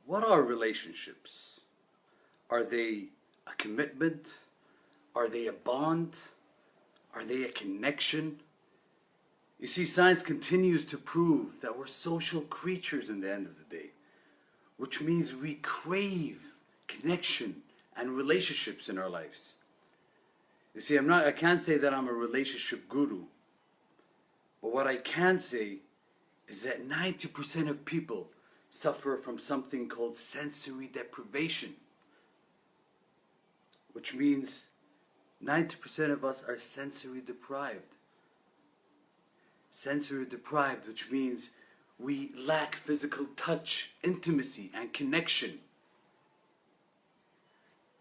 What are relationships? Are they a commitment? Are they a bond? Are they a connection? You see, science continues to prove that we're social creatures in the end of the day, which means we crave connection and relationships in our lives. You see, I can't say that I'm a relationship guru, but what I can say is that 90% of people suffer from something called sensory deprivation, which means 90% of us are sensory deprived. Sensory deprived, which means we lack physical touch, intimacy, and connection.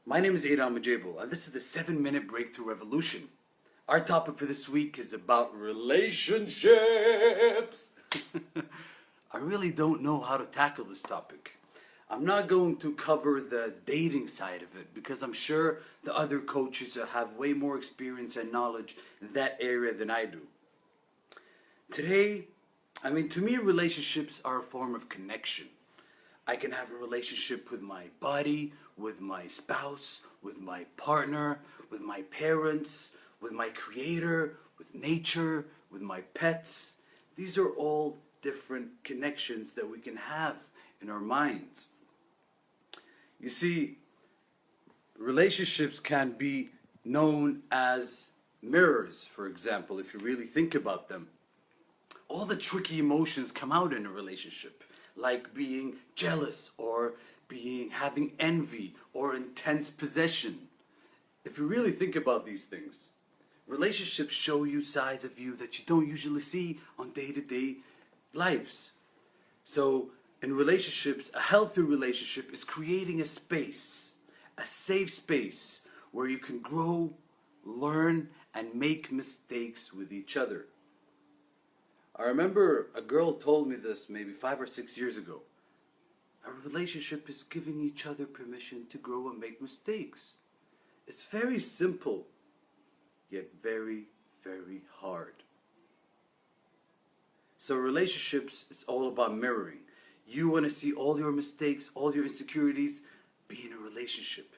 My name is Eid Almujaibel, and this is the 7-Minute Breakthrough Revolution. Our topic for this week is about relationships. I really don't know how to tackle this topic. I'm not going to cover the dating side of it because I'm sure the other coaches have way more experience and knowledge in that area than I do. Today, to me, relationships are a form of connection. I can have a relationship with my body, with my spouse, with my partner, with my parents, with my creator, with nature, with my pets. These are all different connections that we can have in our minds. You see, relationships can be known as mirrors, for example, if you really think about them. All the tricky emotions come out in a relationship, like being jealous or having envy or intense possession. If you really think about these things, relationships show you sides of you that you don't usually see on day-to-day lives. So in relationships, a healthy relationship is creating a space, a safe space where you can grow, learn, and make mistakes with each other. I remember a girl told me this maybe 5 or 6 years ago. A relationship is giving each other permission to grow and make mistakes. It's very simple, yet very, very hard. So relationships is all about mirroring. You want to see all your mistakes, all your insecurities, be in a relationship.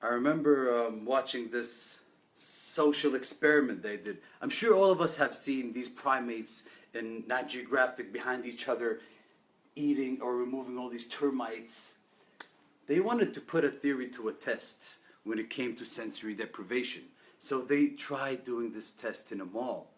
I remember watching this social experiment they did. I'm sure all of us have seen these primates in Nat Geographic behind each other eating or removing all these termites. They wanted to put a theory to a test when it came to sensory deprivation. So they tried doing this test in a mall.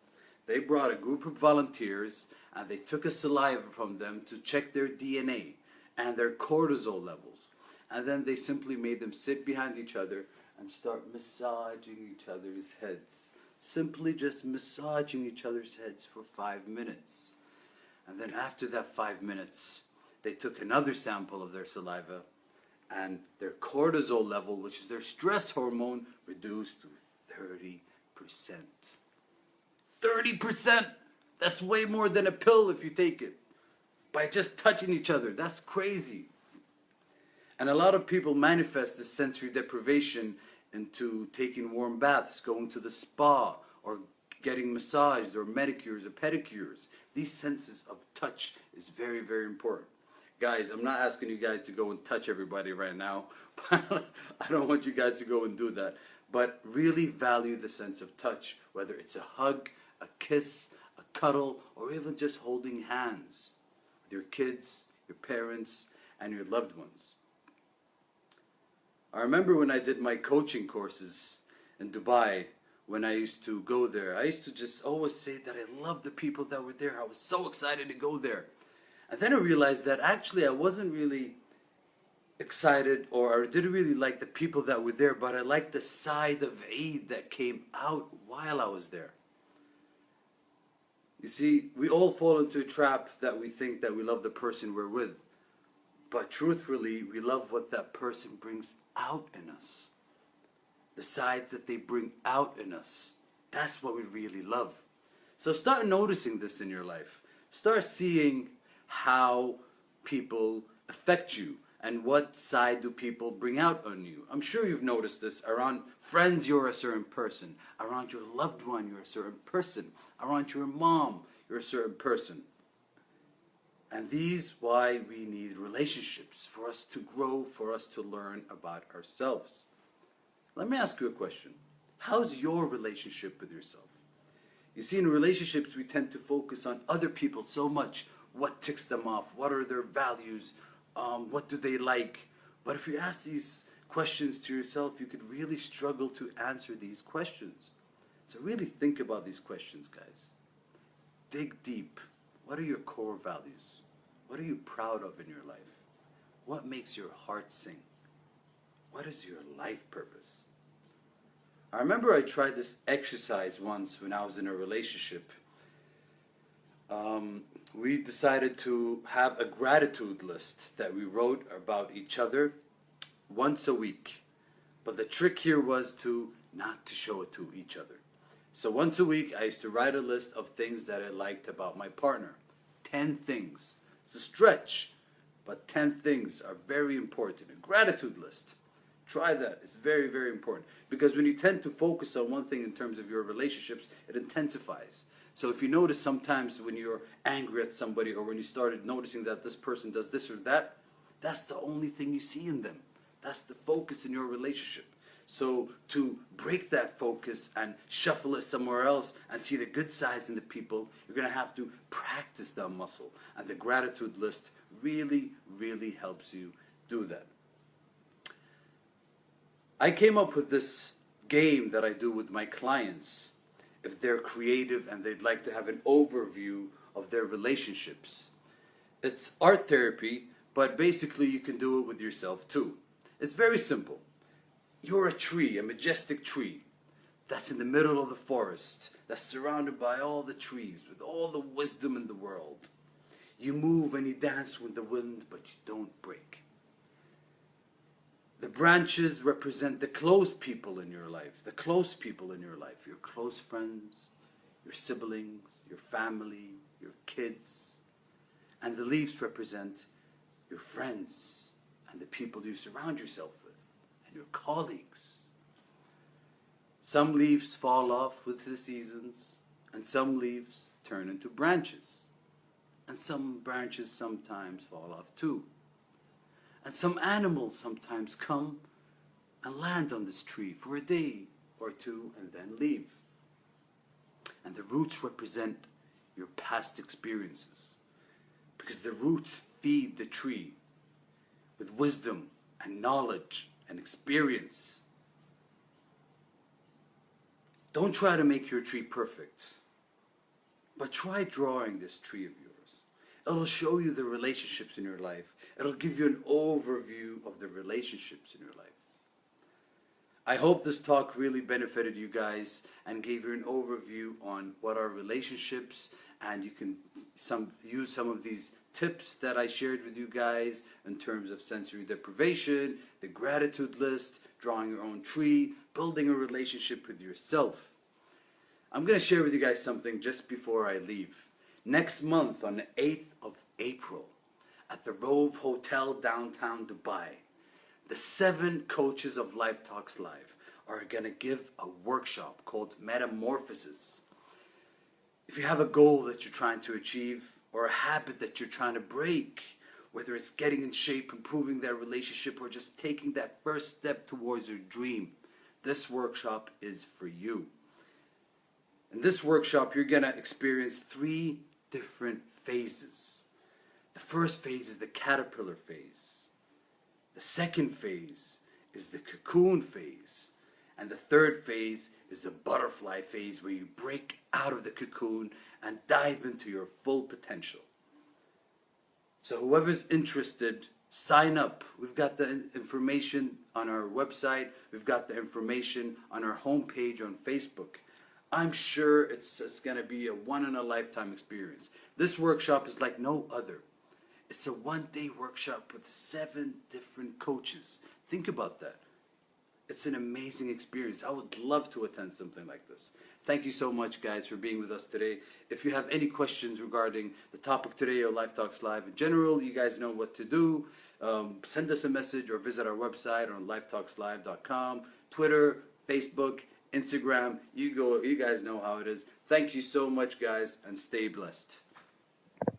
They brought a group of volunteers and they took a saliva from them to check their DNA and their cortisol levels. And then they simply made them sit behind each other and start massaging each other's heads. Simply just massaging each other's heads for 5 minutes. And then after that 5 minutes, they took another sample of their saliva and their cortisol level, which is their stress hormone, reduced to 30%. 30%! That's way more than a pill if you take it. By just touching each other. That's crazy. And a lot of people manifest this sensory deprivation into taking warm baths, going to the spa, or getting massaged, or manicures, or pedicures. These senses of touch is very, very important. Guys, I'm not asking you guys to go and touch everybody right now. I don't want you guys to go and do that. But really value the sense of touch, whether it's a hug, a kiss, a cuddle, or even just holding hands with your kids, your parents, and your loved ones. I remember when I did my coaching courses in Dubai, when I used to go there, I used to just always say that I loved the people that were there. I was so excited to go there. And then I realized that actually I wasn't really excited or didn't really like the people that were there, but I liked the side of Eid that came out while I was there. You see, we all fall into a trap that we think that we love the person we're with. But truthfully, we love what that person brings out in us. The sides that they bring out in us. That's what we really love. So start noticing this in your life. Start seeing how people affect you and what side do people bring out on you. I'm sure you've noticed this. Around friends, you're a certain person. Around your loved one, you're a certain person. Around your mom, you're a certain person. And these why we need relationships, for us to grow, for us to learn about ourselves. Let me ask you a question. How's your relationship with yourself? You see, in relationships, we tend to focus on other people so much. What ticks them off? What are their values? What do they like? But if you ask these questions to yourself, you could really struggle to answer these questions. So really think about these questions, guys. Dig deep. What are your core values? What are you proud of in your life? What makes your heart sing? What is your life purpose? I remember I tried this exercise once when I was in a relationship. We decided to have a gratitude list that we wrote about each other once a week. But the trick here was not to show it to each other. So once a week, I used to write a list of things that I liked about my partner. 10 things. It's a stretch, but 10 things are very important. A gratitude list. Try that. It's very, very important. Because when you tend to focus on one thing in terms of your relationships, it intensifies. So if you notice sometimes when you're angry at somebody, or when you started noticing that this person does this or that, that's the only thing you see in them. That's the focus in your relationship. So to break that focus and shuffle it somewhere else and see the good sides in the people, you're going to have to practice that muscle. And the gratitude list really, really helps you do that. I came up with this game that I do with my clients if they're creative and they'd like to have an overview of their relationships. It's art therapy, but basically you can do it with yourself too. It's very simple. You're a tree, a majestic tree that's in the middle of the forest, that's surrounded by all the trees, with all the wisdom in the world. You move and you dance with the wind, but you don't break. The branches represent the close people in your life, your close friends, your siblings, your family, your kids. And the leaves represent your friends and the people you surround yourself with, and your colleagues. Some leaves fall off with the seasons, and some leaves turn into branches. And some branches sometimes fall off too. And some animals sometimes come and land on this tree for a day or two and then leave. And the roots represent your past experiences, because the roots feed the tree with wisdom and knowledge and experience. Don't try to make your tree perfect, but try drawing this tree of yours. It'll show you the relationships in your life. It'll give you an overview of the relationships in your life. I hope this talk really benefited you guys and gave you an overview on what are relationships, and you can use some of these tips that I shared with you guys in terms of sensory deprivation, the gratitude list, drawing your own tree, building a relationship with yourself. I'm going to share with you guys something just before I leave. Next month on the 8th of April at the Rove Hotel downtown Dubai, the 7 coaches of Life Talks Live are going to give a workshop called Metamorphosis. If you have a goal that you're trying to achieve, or a habit that you're trying to break, whether it's getting in shape, improving that relationship, or just taking that first step towards your dream, this workshop is for you. In this workshop, you're going to experience 3 different phases. The first phase is the caterpillar phase. The second phase is the cocoon phase. And the third phase is the butterfly phase, where you break out of the cocoon and dive into your full potential. So whoever's interested, sign up. We've got the information on our website. We've got the information on our homepage on Facebook. I'm sure it's going to be a one-in-a-lifetime experience. This workshop is like no other. It's a one-day workshop with 7 different coaches. Think about that. It's an amazing experience. I would love to attend something like this. Thank you so much, guys, for being with us today. If you have any questions regarding the topic today or Life Talks Live in general, you guys know what to do. Send us a message or visit our website on lifetalkslive.com, Twitter, Facebook, Instagram. You guys know how it is. Thank you so much, guys, and stay blessed.